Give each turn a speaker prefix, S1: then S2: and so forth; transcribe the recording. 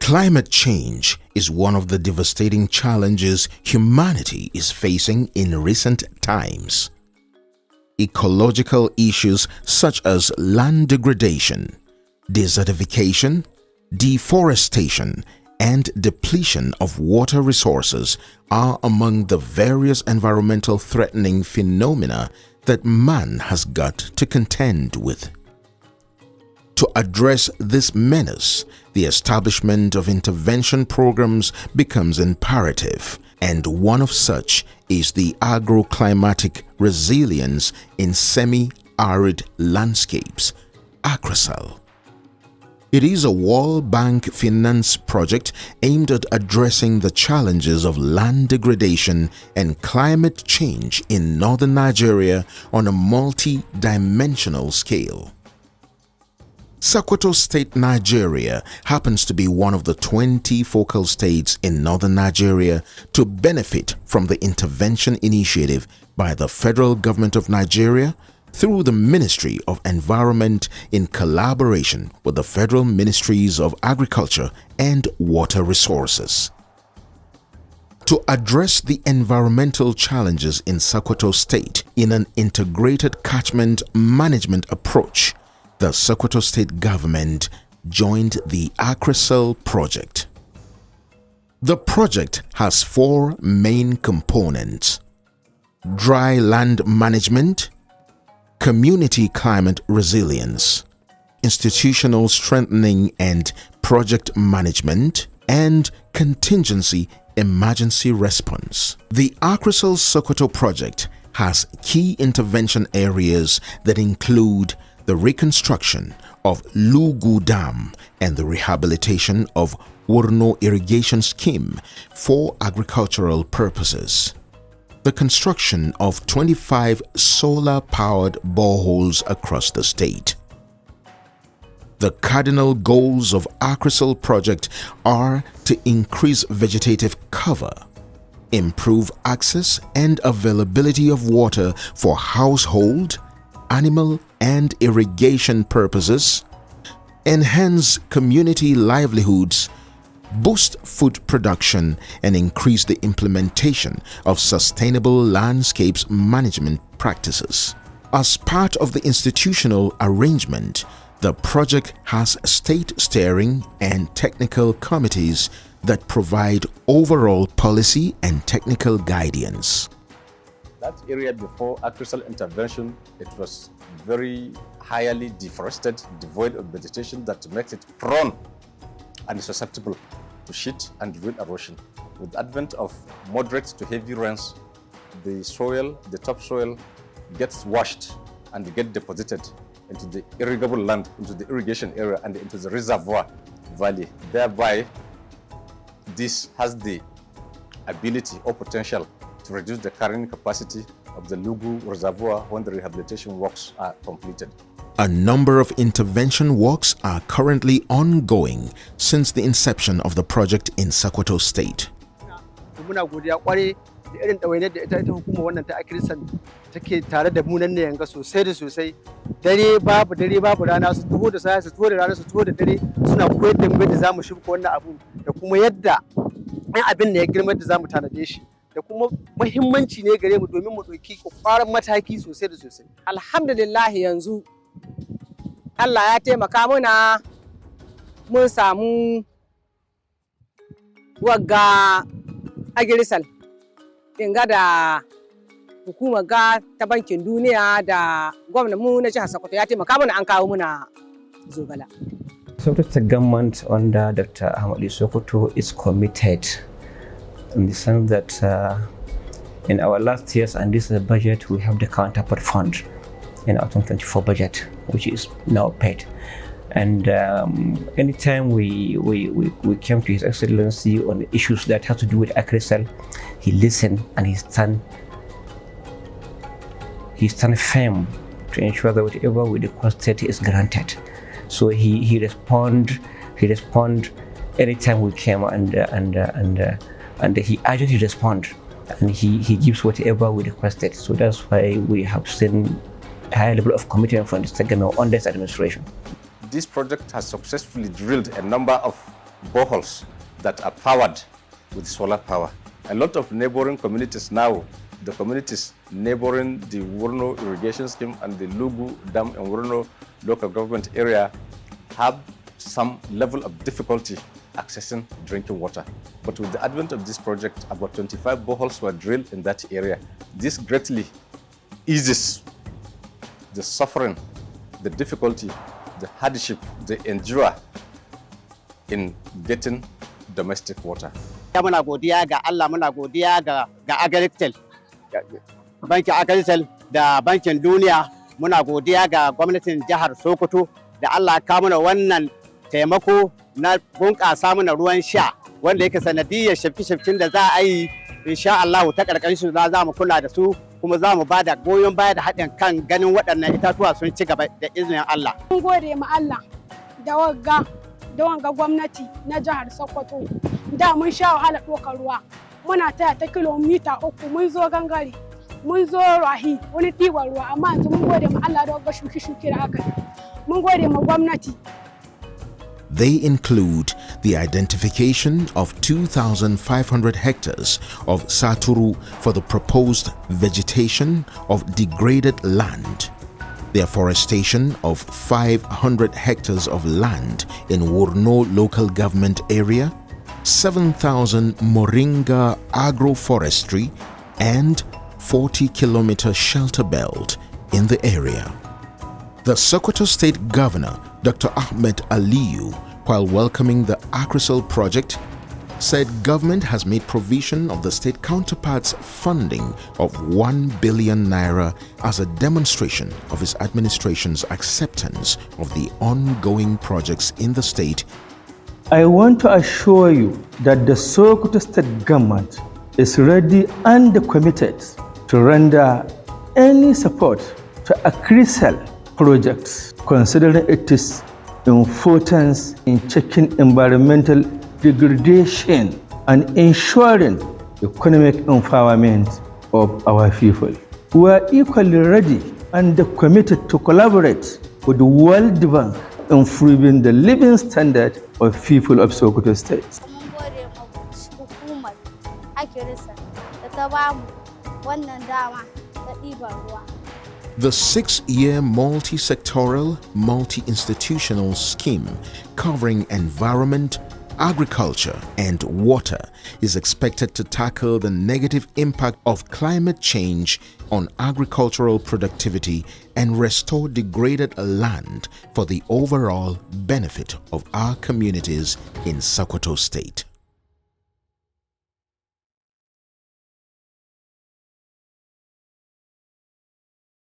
S1: Climate change is one of the devastating challenges humanity is facing in recent times. Ecological issues such as land degradation, desertification, deforestation, and depletion of water resources are among the various environmental threatening phenomena that man has got to contend with. To address this menace, the establishment of intervention programs becomes imperative, and one of such is the Agroclimatic Resilience in Semi-Arid Landscapes, ACReSAL. It is a World Bank finance project aimed at addressing the challenges of land degradation and climate change in northern Nigeria on a multi-dimensional scale. Sokoto State, Nigeria happens to be one of the 20 focal states in northern Nigeria to benefit from the intervention initiative by the federal government of Nigeria through the Ministry of Environment in collaboration with the Federal Ministries of Agriculture and Water Resources. To address the environmental challenges in Sokoto State in an integrated catchment management approach, the Sokoto State government joined the ACReSAL project. The project has four main components: dry land management, community climate resilience, institutional strengthening and project management, and contingency emergency response. The ACReSAL Sokoto project has key intervention areas that include the reconstruction of Lugu Dam and the rehabilitation of Wurno irrigation scheme for agricultural purposes, the construction of 25 solar-powered boreholes across the state. The cardinal goals of ACReSAL project are to increase vegetative cover, improve access and availability of water for household, animal and irrigation purposes, enhance community livelihoods, boost food production, and increase the implementation of sustainable landscapes management practices. As part of the institutional arrangement, the project has state steering and technical committees that provide overall policy and technical guidance.
S2: That area before ACReSAL intervention, it was very highly deforested, devoid of vegetation that makes it prone and susceptible to sheet and wind erosion. With the advent of moderate to heavy rains, the soil, the topsoil gets washed and get deposited into the irrigable land, into the irrigation area and into the reservoir valley. Thereby, this has the ability or potential to reduce the carrying capacity of the Lugu reservoir when the rehabilitation works are completed.
S1: A number of intervention works are currently ongoing since the inception of the project in Sokoto State.
S3: Muna godiya kwarai da irin ɗawainiyar da ita hukumar wannan ta ACReSAL take tare da mu nan ne yanga sosai da sosai. Dare babu rana, su taho da sai su taho da rana, su taho da dare suna koyar da mu yadda zamu shuka wannan abu da kuma yadda in abin ne ya girma da zamu tanade shi. Da kuma muhimmanci ne gare mu domin mu ɗauki ƙwaƙwaran mataki sosai da sosai.
S4: Alhamdulillah yanzu Allah ya taimaka muna mun samu wagga ACReSAL dinga da hukumar ga ta bankin duniya da gwamnatin mu na jihar Sokoto ya taimaka muna an kawo muna zogala.
S5: Sokoto government under Dr. Ahmadu Sokoto is committed in the sense that in our last years and this budget we have the counterpart fund in our 2024 budget, which is now paid. And anytime we came to His Excellency on the issues that have to do with ACReSAL, he listened and he stand firm to ensure that whatever we requested is granted. So he respond anytime we came and he urgently respond and he gives whatever we requested. So that's why we have seen a high level of commitment from the state government on this administration.
S2: This project has successfully drilled a number of boreholes that are powered with solar power. A lot of neighboring communities now, the communities neighboring the Wurno irrigation scheme and the Lugu Dam and Wurno local government area have some level of difficulty accessing drinking water. But with the advent of this project, about 25 boreholes were drilled in that area. This greatly eases the suffering, the difficulty, the hardship they endure in getting domestic water.
S3: Muna godiya ga Allah, muna godiya ga ACReSAL, bankin ACReSAL da bankin duniya, muna godiya ga gwamnatin jihar Sokoto da Allah ka mana wannan taimako na bunƙasa mana ruwan sha wanda yake sanadiyyar shafke-shafken da za a yi, insha Allah ta ƙarƙashin su za mu kula da su kuma za mu ba da goyon baya da haɗin kan ganin waɗannan itatuwa sun ci gaba da izinin Allah.
S6: Mun gode ma Allah da wanga gwamnati na jihar Sokoto. Da mun sha wahala ɗaukar ruwa, muna taya ta kilomita 3 mun zo gangare, mun zo rahi wani ɗiban ruwa, amma yanzu mun gode ma Allah da wanga shuki-shuki da aka yi. Mun gode ma gwamnati.
S1: They include the identification of 2,500 hectares of Saturu for the proposed vegetation of degraded land, the afforestation of 500 hectares of land in Wurno local government area, 7,000 moringa agroforestry, and 40-kilometer shelter belt in the area. The Sokoto State Governor, Dr. Ahmed Aliyu, while welcoming the ACReSAL project, said government has made provision of the state counterpart's funding of 1 billion naira as a demonstration of his administration's acceptance of the ongoing projects in the state.
S7: I want to assure you that the Sokoto State Government is ready and committed to render any support to ACReSAL projects, considering its importance in checking environmental degradation and ensuring economic empowerment of our people. We are equally ready and committed to collaborate with the World Bank in improving the living standard of people of Sokoto State.
S1: The 6-year multi-sectoral, multi-institutional scheme covering environment, agriculture and water is expected to tackle the negative impact of climate change on agricultural productivity and restore degraded land for the overall benefit of our communities in Sokoto State.